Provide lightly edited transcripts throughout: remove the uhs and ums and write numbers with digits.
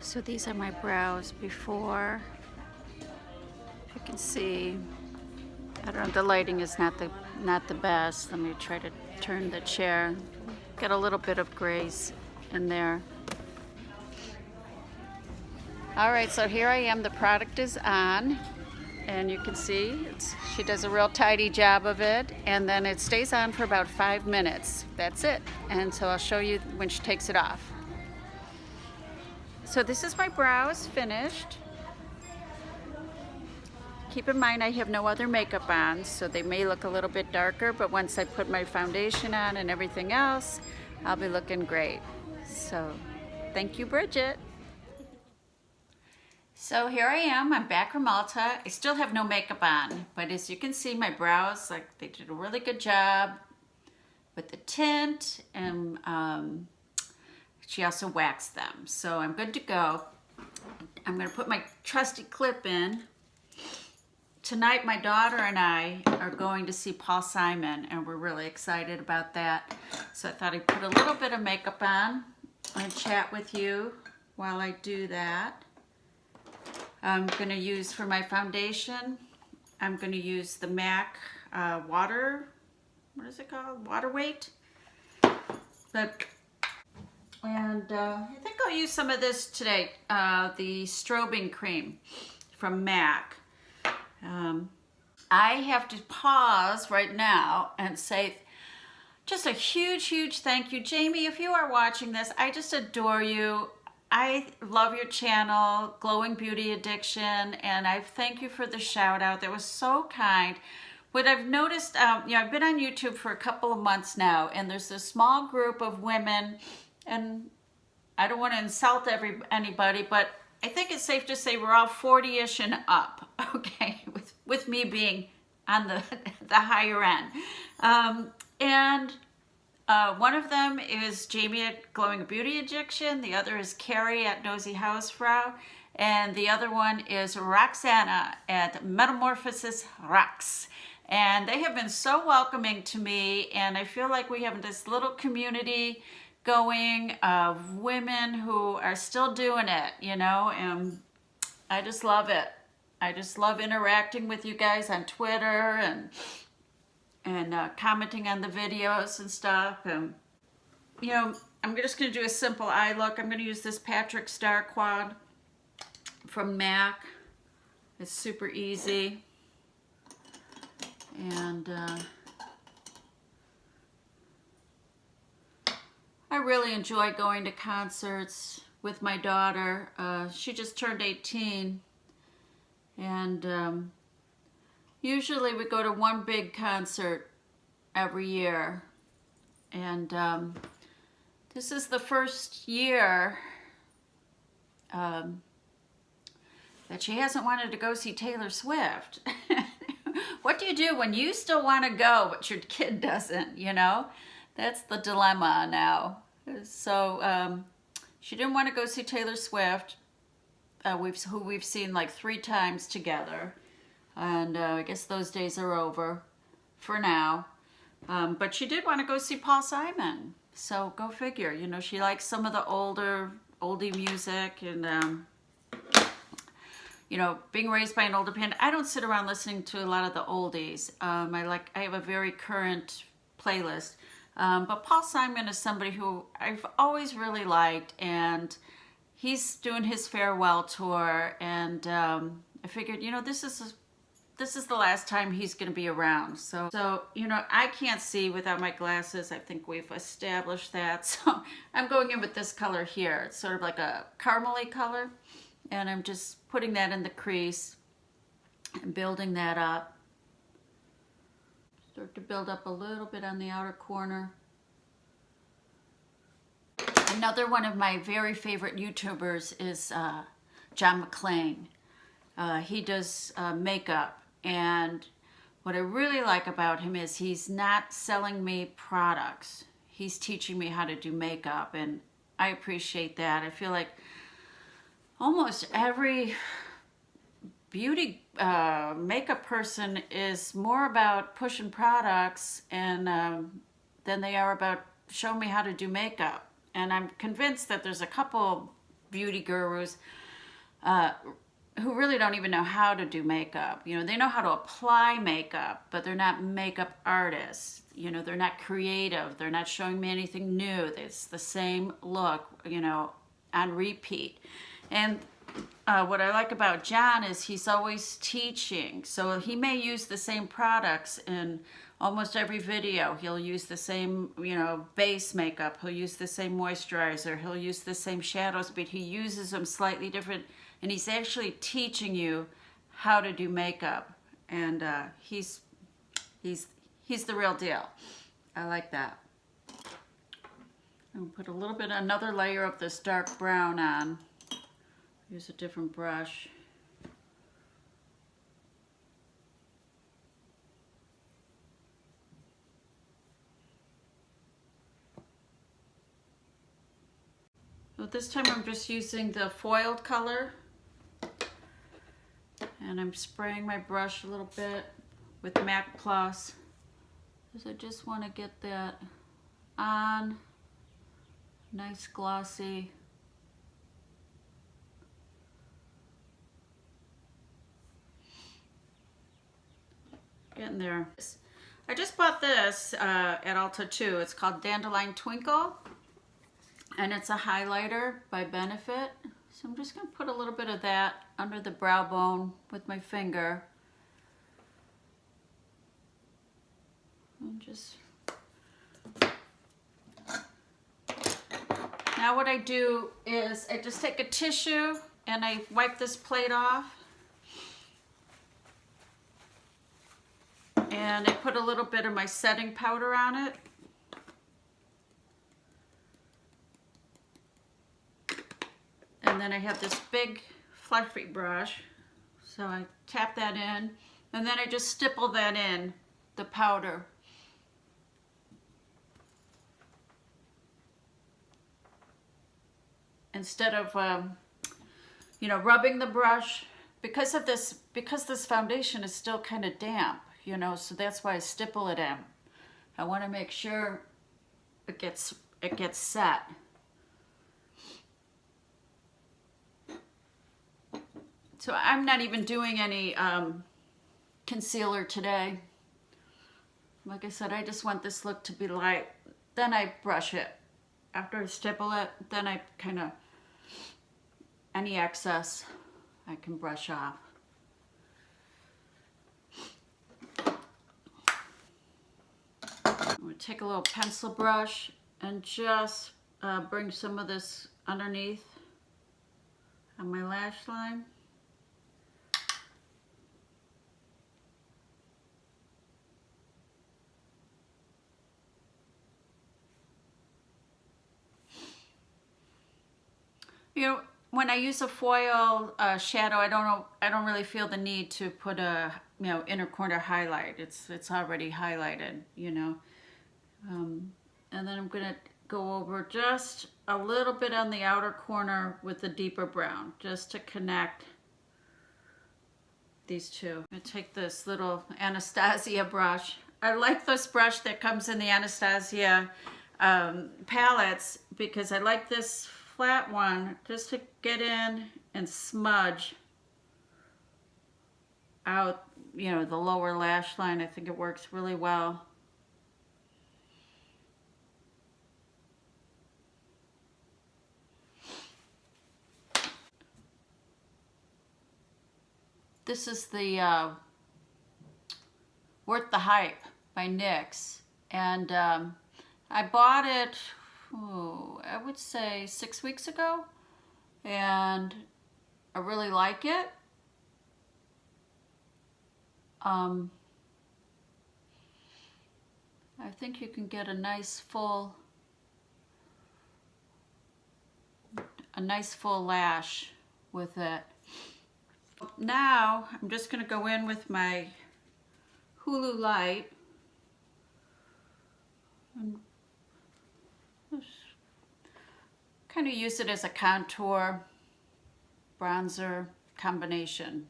So these are my brows before. If you can see, I don't know, the lighting is not the best. Let me try to turn the chair. Get a little bit of grace in there. All right, so here I am. The product is on, and you can see she does a real tidy job of it, and then it stays on for about 5 minutes. That's it. And so I'll show you when she takes it off. So this is my brows finished. Keep in mind I have no other makeup on, so they may look a little bit darker, but once I put my foundation on and everything else, I'll be looking great. So thank you, Bridget. So here I am, I'm back from Malta. I still have no makeup on, but as you can see, my brows, like, they did a really good job with the tint, and she also waxed them. So I'm good to go. I'm gonna put my trusty clip in. Tonight, my daughter and I are going to see Paul Simon, and we're really excited about that. So I thought I'd put a little bit of makeup on and chat with you while I do that. I'm gonna use for my foundation, I'm gonna use the MAC water, what is it called? Water Weight. And I think I'll use some of this today, the strobing cream from MAC. I have to pause right now and say just a huge, huge thank you. Jamie, if you are watching this, I just adore you. I love your channel, Glowing Beauty Addiction, and I thank you for the shout out. That was so kind. What I've noticed, I've been on YouTube for a couple of months now, and there's a small group of women, and I don't want to insult anybody, but I think it's safe to say we're all 40-ish and up, okay, with me being on the higher end. One of them is Jamie at Glowing Beauty Addiction, the other is Carrie at Nosy Hausfrau, and the other one is Roxana at Metamorphosis Rox. And they have been so welcoming to me, and I feel like we have this little community going of women who are still doing it, you know, and I just love it. I just love interacting with you guys on Twitter and commenting on the videos and stuff. And you know, I'm just going to do a simple eye look. I'm going to use this Patrick Star Quad from MAC. It's super easy. And I really enjoy going to concerts with my daughter. She just turned 18, and usually we go to one big concert every year. And this is the first year that she hasn't wanted to go see Taylor Swift. What do you do when you still want to go, but your kid doesn't, you know? That's the dilemma now. So she didn't want to go see Taylor Swift, who we've seen like 3 times together. And I guess those days are over for now. But she did want to go see Paul Simon. So go figure, you know, she likes some of the oldie music, and you know, being raised by an older parent, I don't sit around listening to a lot of the oldies. I have a very current playlist. But Paul Simon is somebody who I've always really liked, and he's doing his farewell tour, and I figured, you know, this is the last time he's going to be around. So, you know, I can't see without my glasses. I think we've established that. So I'm going in with this color here. It's sort of like a caramely color, and I'm just putting that in the crease and building that up. Start to build up a little bit on the outer corner. Another one of my very favorite YouTubers is John McClane. He does makeup, and what I really like about him is he's not selling me products. He's teaching me how to do makeup, and I appreciate that. I feel like almost every beauty makeup person is more about pushing products and than they are about showing me how to do makeup. And I'm convinced that there's a couple beauty gurus who really don't even know how to do makeup. You know, they know how to apply makeup, but they're not makeup artists. You know, they're not creative. They're not showing me anything new. It's the same look, you know, on repeat. And what I like about John is he's always teaching. So he may use the same products in almost every video. He'll use the same, you know, base makeup. He'll use the same moisturizer. He'll use the same shadows, but he uses them slightly different. And he's actually teaching you how to do makeup. And he's the real deal. I like that. I'm gonna put a little bit, another layer of this dark brown on. Use a different brush. So this time I'm just using the foiled color. And I'm spraying my brush a little bit with MAC Plus. Because I just want to get that on. Nice glossy. Getting there. I just bought this at Ulta too. It's called Dandelion Twinkle. And it's a highlighter by Benefit. So I'm just going to put a little bit of that under the brow bone with my finger. And just... Now what I do is I just take a tissue and I wipe this plate off. And I put a little bit of my setting powder on it. And then I have this big fluffy brush. So I tap that in. And then I just stipple that in, the powder. Instead of, you know, rubbing the brush. Because this foundation is still kind of damp, you know, so that's why I stipple it in. I want to make sure it gets set. So I'm not even doing any concealer today. Like I said, I just want this look to be light. Then I brush it. After I stipple it, then I kind of, any excess I can brush off. I'm going to take a little pencil brush and just bring some of this underneath on my lash line. You know, when I use a foil shadow, I don't really feel the need to put a, you know, inner corner highlight. It's already highlighted, you know. And then I'm gonna go over just a little bit on the outer corner with the deeper brown, just to connect these two. I'm gonna take this little Anastasia brush. I like this brush that comes in the Anastasia palettes because I like this flat one just to get in and smudge out, you know, the lower lash line. I think it works really well. This is the Worth the Hype by NYX, and I bought it, I would say 6 weeks ago, and I really like it. I think you can get a nice full lash with it. Now I'm just going to go in with my Hulu Light and kind of use it as a contour bronzer combination.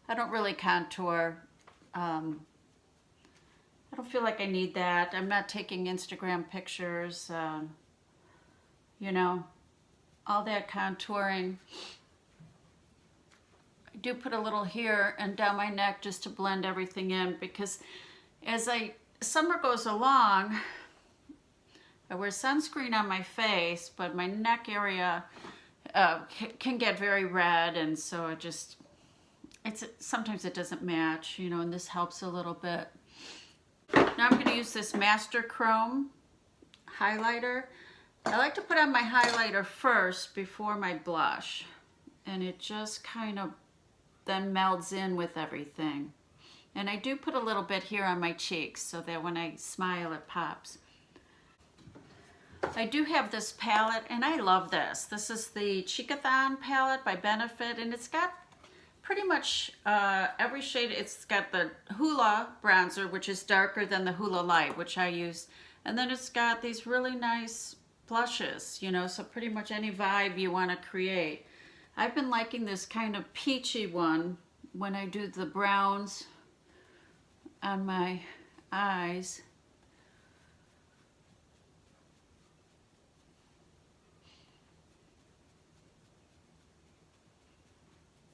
I don't really contour. I don't feel like I need that. I'm not taking Instagram pictures, you know. all that contouring. I do put a little here and down my neck just to blend everything in, because as summer goes along, I wear sunscreen on my face, but my neck area can get very red, and so sometimes it doesn't match, you know, and this helps a little bit. Now I'm going to use this Master Chrome highlighter. I like to put on my highlighter first before my blush, and it just kind of then melds in with everything. And I do put a little bit here on my cheeks so that when I smile it pops. I do have this palette, and I love this. This is the Cheekathon palette by Benefit, and it's got pretty much every shade. It's got the Hoola bronzer, which is darker than the Hoola Light, which I use. And then it's got these really nice blushes, you know, so pretty much any vibe you want to create. I've been liking this kind of peachy one when I do the browns on my eyes.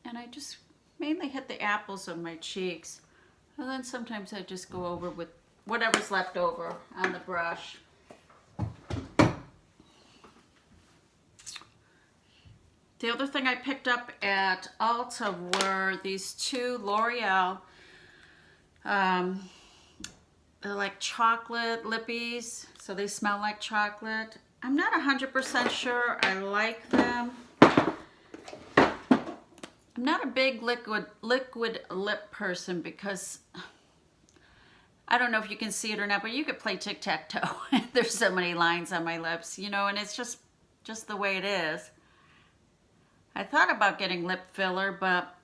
And I just mainly hit the apples of my cheeks. And then sometimes I just go over with whatever's left over on the brush. The other thing I picked up at Ulta were these two L'Oreal, they're like chocolate lippies, so they smell like chocolate. I'm not 100% sure I like them. I'm not a big liquid lip person, because I don't know if you can see it or not, but you could play tic-tac-toe. There's so many lines on my lips, you know, and it's just the way it is. I thought about getting lip filler, but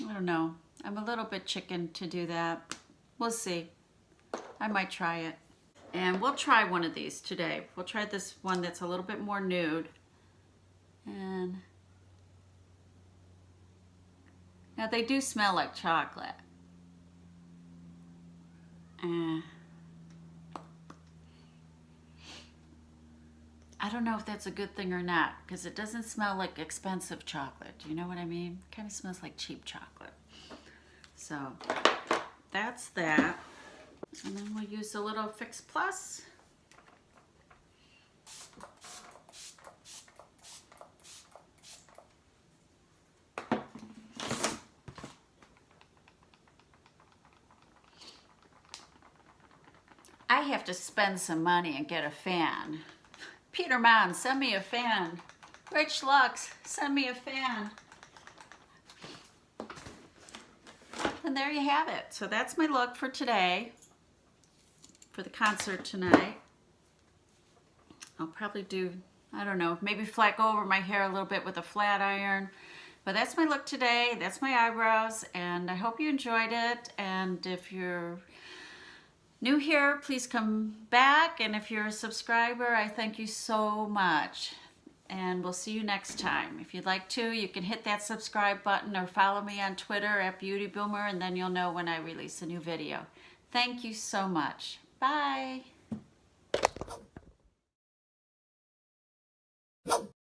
I don't know. I'm a little bit chicken to do that. We'll see. I might try it. And we'll try one of these today. We'll try this one that's a little bit more nude. And now they do smell like chocolate. I don't know if that's a good thing or not, because it doesn't smell like expensive chocolate. Do you know what I mean? It kind of smells like cheap chocolate. So that's that. And then we'll use a little Fix Plus. I have to spend some money and get a fan. Peter Mann, send me a fan. Rich Lux, send me a fan. And there you have it. So that's my look for today, for the concert tonight. I'll probably do, I don't know, maybe flack over my hair a little bit with a flat iron. But that's my look today. That's my eyebrows, and I hope you enjoyed it. And if you're new here, please come back, and if you're a subscriber, I thank you so much, and we'll see you next time. If you'd like to, you can hit that subscribe button or follow me on Twitter at BeautyBoomer, and then you'll know when I release a new video. Thank you so much. Bye.